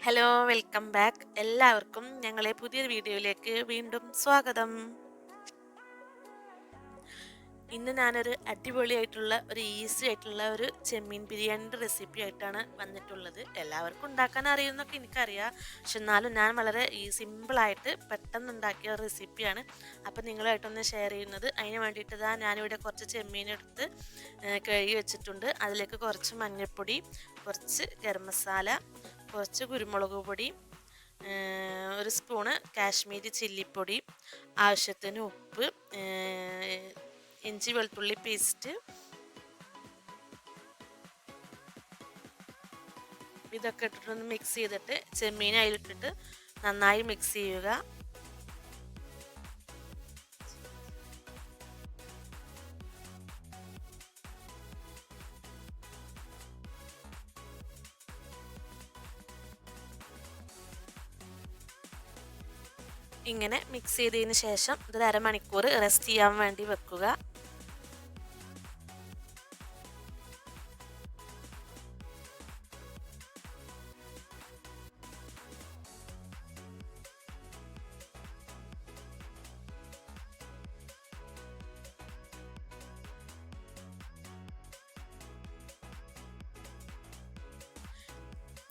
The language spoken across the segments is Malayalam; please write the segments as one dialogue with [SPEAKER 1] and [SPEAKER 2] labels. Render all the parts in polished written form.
[SPEAKER 1] ഹലോ വെൽക്കം ബാക്ക് എല്ലാവർക്കും ഞങ്ങളെ പുതിയൊരു വീഡിയോയിലേക്ക് വീണ്ടും സ്വാഗതം. ഇന്ന് ഞാനൊരു അടിപൊളിയായിട്ടുള്ള ഒരു ഈസി ആയിട്ടുള്ള ഒരു ചെമ്മീൻ ബിരിയാണിയുടെ റെസിപ്പി ആയിട്ടാണ് വന്നിട്ടുള്ളത്. എല്ലാവർക്കും ഉണ്ടാക്കാൻ അറിയുമെന്നൊക്കെ എനിക്കറിയാം, പക്ഷെ എന്നാലും ഞാൻ വളരെ സിമ്പിളായിട്ട് പെട്ടെന്ന് ഉണ്ടാക്കിയ റെസിപ്പിയാണ്. അപ്പം നിങ്ങളുമായിട്ടൊന്ന് ഷെയർ ചെയ്യുന്നത്. അതിന് വേണ്ടിയിട്ട് ഞാനിവിടെ കുറച്ച് ചെമ്മീൻ എടുത്ത് കഴുകി വെച്ചിട്ടുണ്ട്. അതിലേക്ക് കുറച്ച് മഞ്ഞൾപ്പൊടി, കുറച്ച് ഗരം മസാല, കുറച്ച് കുരുമുളക് പൊടി, ഒരു സ്പൂണ് കാശ്മീരി ചില്ലിപ്പൊടി, ആവശ്യത്തിന് ഉപ്പ്, ഇഞ്ചി വെളുത്തുള്ളി പേസ്റ്റ്, ഇതൊക്കെ ഇട്ടിട്ടൊന്ന് മിക്സ് ചെയ്തിട്ട് ചെമ്മീൻ അതിലിട്ടിട്ട് നന്നായി മിക്സ് ചെയ്യുക. ഇങ്ങനെ മിക്സ് ചെയ്തതിന് ശേഷം ഇതൊരു അരമണിക്കൂർ റെസ്റ്റ് ചെയ്യാൻ വേണ്ടി വെക്കുക.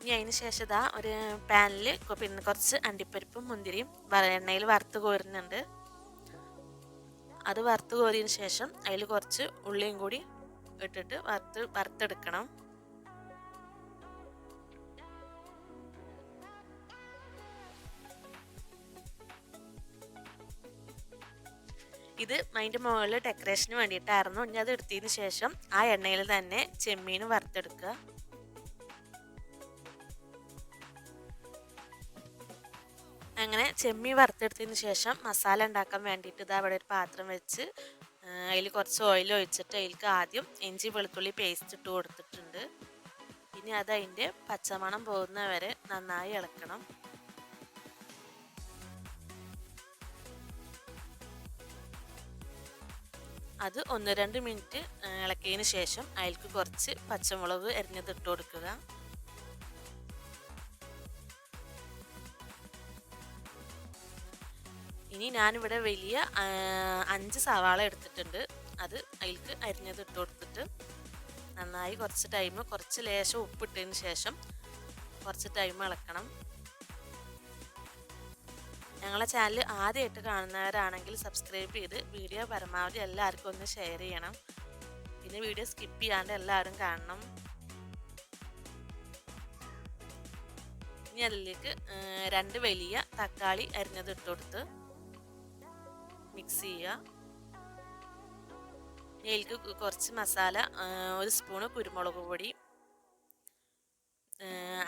[SPEAKER 1] ഇനി അതിന് ശേഷം ഒരു പാനിൽ പിന്നെ കുറച്ച് അണ്ടിപ്പരിപ്പും മുന്തിരിയും എണ്ണയിൽ വറുത്ത് കോരുന്നുണ്ട്. അത് വറുത്ത് കോരിയതിന് ശേഷം അതിൽ കുറച്ച് ഉള്ളിയും കൂടി ഇട്ടിട്ട് വറുത്തെടുക്കണം. ഇത് അതിൻ്റെ മുകളിൽ ഡെക്കറേഷന് വേണ്ടിയിട്ടായിരുന്നു. ഇനി അത് എടുത്തതിന് ശേഷം ആ എണ്ണയിൽ തന്നെ ചെമ്മീൻ വറുത്തെടുക്കുക. അങ്ങനെ ചെമ്മീൻ വറുത്തെടുത്തതിന് ശേഷം മസാല ഉണ്ടാക്കാൻ വേണ്ടിയിട്ട് അവിടെ ഒരു പാത്രം വെച്ച് അതിൽ കുറച്ച് ഓയിൽ ഒഴിച്ചിട്ട് അതിലേക്ക് ആദ്യം ഇഞ്ചി വെളുത്തുള്ളി പേസ്റ്റ് ഇട്ട് കൊടുത്തിട്ടുണ്ട്. ഇനി അത് അതിൻ്റെ പച്ചമണം പോകുന്ന വരെ നന്നായി ഇളക്കണം. അത് 1-2 മിനിറ്റ് ഇളക്കിയതിന് ശേഷം അതിലേക്ക് കുറച്ച് പച്ചമുളക് അരിഞ്ഞത് ഇട്ട് കൊടുക്കുക. ഇനി ഞാനിവിടെ വലിയ 5 സവാള എടുത്തിട്ടുണ്ട്. അത് അതിലേക്ക് അരിഞ്ഞത് ഇട്ട് കൊടുത്തിട്ട് നന്നായി കുറച്ച് ലേശം ഉപ്പിട്ടതിന് ശേഷം കുറച്ച് ടൈം ഇളക്കണം. ഞങ്ങളെ ചാനൽ ആദ്യമായിട്ട് കാണുന്നവരാണെങ്കിൽ സബ്സ്ക്രൈബ് ചെയ്ത് വീഡിയോ പരമാവധി എല്ലാവർക്കും ഒന്ന് ഷെയർ ചെയ്യണം. പിന്നെ വീഡിയോ സ്കിപ്പ് ചെയ്യാണ്ട് എല്ലാവരും കാണണം. ഇനി അതിലേക്ക് 2 വലിയ തക്കാളി അരിഞ്ഞത് ഇട്ട് കൊടുത്ത് മിക്സ് ചെയ്യുക. ഇതിലേക്ക് കുറച്ച് മസാല, 1 സ്പൂണ് കുരുമുളക് പൊടി,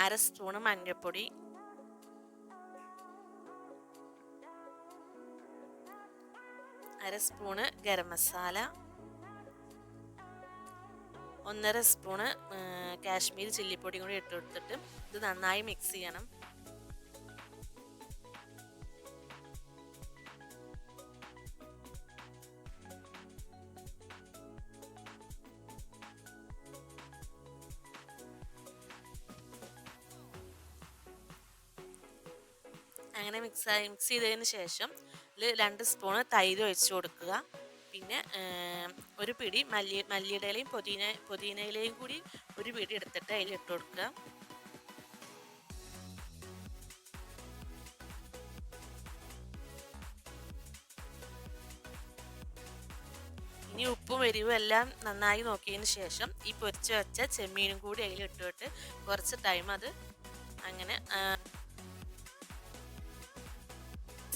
[SPEAKER 1] 1/2 സ്പൂണ് മഞ്ഞൾപ്പൊടി, 1/2 സ്പൂണ് ഗരം മസാല, 1/2 സ്പൂണ് കാശ്മീരി ചില്ലിപ്പൊടിയും കൂടി ഇട്ട് കൊടുത്തിട്ട് ഇത് നന്നായി മിക്സ് ചെയ്യണം. അങ്ങനെ മിക്സ് ചെയ്തതിന് ശേഷം ഇതിൽ 2 സ്പൂണ് തൈര് ഒഴിച്ച് കൊടുക്കുക. പിന്നെ ഒരു പിടി മല്ലിയുടെ ഇലയും പുതിനയിലയും കൂടി ഒരു പിടി എടുത്തിട്ട് അതിലിട്ട് കൊടുക്കുക. ഇനി ഉപ്പും എരിവും എല്ലാം നന്നായി നോക്കിയതിന് ശേഷം ഈ പൊരിച്ച് വെച്ച ചെമ്മീനും കൂടി അതിലിട്ടിട്ട് കുറച്ച് ടൈം അത് അങ്ങനെ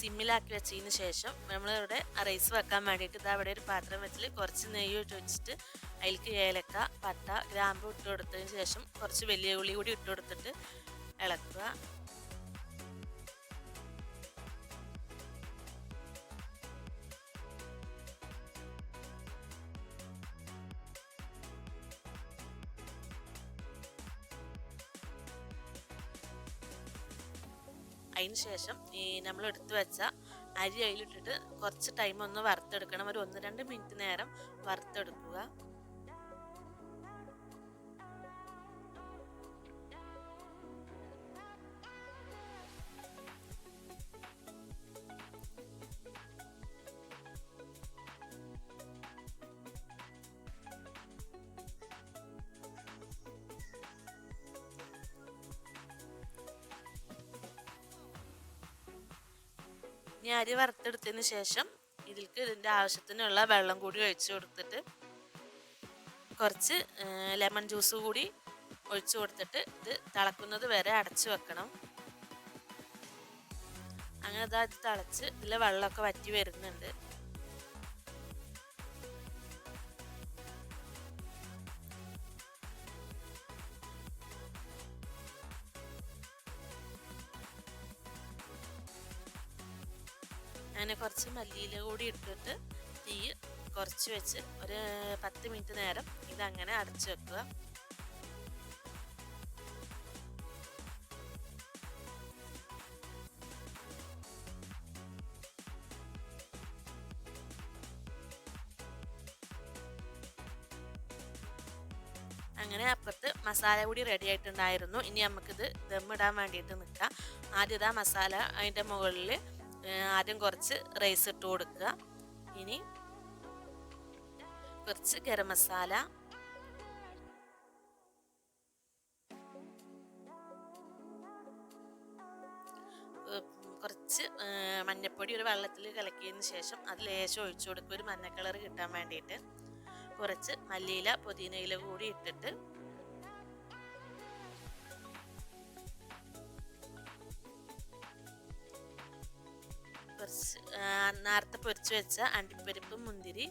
[SPEAKER 1] സിമ്മിലാക്കി വെച്ചതിന് ശേഷം നമ്മളിവിടെ റൈസ് വെക്കാൻ വേണ്ടിയിട്ട് അവിടെ ഒരു പാത്രം വെച്ചിട്ട് കുറച്ച് നെയ്യ് ഇട്ട് വെച്ചിട്ട് അതിലേക്ക് ഏലക്ക, പട്ട, ഗ്രാമ്പു ഇട്ട് കൊടുത്തതിന് ശേഷം കുറച്ച് വലിയ ഉള്ളി കൂടി ഇട്ട് കൊടുത്തിട്ട് ഇളക്കുക. അതിന് ശേഷം നമ്മൾ എടുത്തു വെച്ച അരി അതിലിട്ടിട്ട് കുറച്ച് ടൈം ഒന്ന് വറുത്തെടുക്കണം. ഒരു 1-2 മിനിറ്റ് നേരം വറുത്തെടുക്കുക. ഇനി അരി വറുത്തെടുത്തതിന് ശേഷം ഇതിൻ്റെ ആവശ്യത്തിനുള്ള വെള്ളം കൂടി ഒഴിച്ചു കൊടുത്തിട്ട് കുറച്ച് ലെമൺ ജ്യൂസ് കൂടി ഒഴിച്ചു കൊടുത്തിട്ട് ഇത് തിളക്കുന്നത് വരെ അടച്ചു വെക്കണം. അങ്ങനെ ഇത് തിളച്ച് ഇതിലെ വെള്ളമൊക്കെ വറ്റി വരുന്നുണ്ട്. അങ്ങനെ കുറച്ച് മല്ലിയില കൂടി ഇട്ടിട്ട് തീ കുറച്ച് വെച്ച് ഒരു 10 മിനിറ്റ് നേരം ഇതങ്ങനെ അടച്ചു വെക്കുക. അങ്ങനെ അപ്പുറത്ത് മസാല കൂടി റെഡി ആയിട്ടുണ്ടായിരുന്നു. ഇനി നമുക്കിത് ദമ്മിടാൻ വേണ്ടിയിട്ട് നിൽക്കാം. ആദ്യം ഇതാ മസാല അതിൻ്റെ മുകളിൽ ആദ്യം കുറച്ച് റൈസ് ഇട്ട് കൊടുക്കുക. ഇനി കുറച്ച് ഗരം മസാല, കുറച്ച് മഞ്ഞൾപ്പൊടി ഒരു വെള്ളത്തിൽ കലക്കിയതിന് ശേഷം അതിൽ ലേശം ഒഴിച്ചു കൊടുക്കുക ഒരു മഞ്ഞ കളർ കിട്ടാൻ വേണ്ടിയിട്ട്. കുറച്ച് മല്ലിയില പുതിനയില കൂടി ഇട്ടിട്ട് കുറച്ച് നേരത്തെ പൊരിച്ച് വെച്ച അണ്ടിപ്പരിപ്പും മുന്തിരി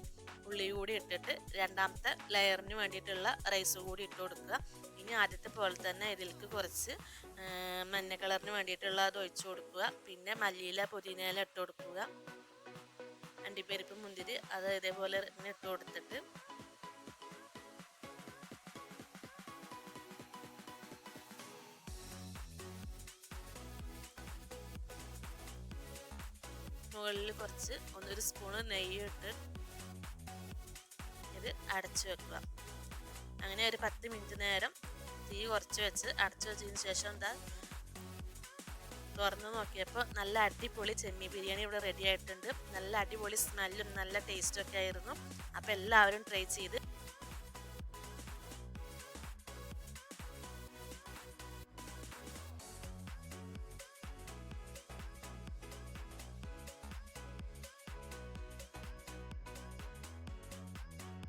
[SPEAKER 1] ഉള്ളി കൂടി ഇട്ടിട്ട് രണ്ടാമത്തെ ലെയറിന് വേണ്ടിയിട്ടുള്ള റൈസ് കൂടി ഇട്ട് കൊടുക്കുക. ഇനി ആദ്യത്തെ പോലെ തന്നെ ഇതിലേക്ക് കുറച്ച് മഞ്ഞ കളറിന് വേണ്ടിയിട്ടുള്ള അത് ഒഴിച്ചു കൊടുക്കുക. പിന്നെ മല്ലിയില പുതിനയില ഇട്ട് കൊടുക്കുക. അണ്ടിപ്പരിപ്പും മുന്തിരി അത് ഇതേപോലെ ഇട്ട് കൊടുത്തിട്ട് മുകളിൽ കുറച്ച് ഒരു സ്പൂണ് നെയ്യ് ഇട്ട് ഇത് അടച്ചു വെക്കുക. അങ്ങനെ ഒരു 10 മിനിറ്റ് നേരം തീ കുറച്ച് വെച്ച് അടച്ചു വെച്ചതിന് ശേഷം എന്താ തുറന്ന് നോക്കിയപ്പോൾ നല്ല അടിപൊളി ചെമ്മീൻ ബിരിയാണി ഇവിടെ റെഡി ആയിട്ടുണ്ട്. നല്ല അടിപൊളി സ്മെല്ലും നല്ല ടേസ്റ്റും ഒക്കെ ആയിരുന്നു. അപ്പോൾ എല്ലാവരും ട്രൈ ചെയ്ത്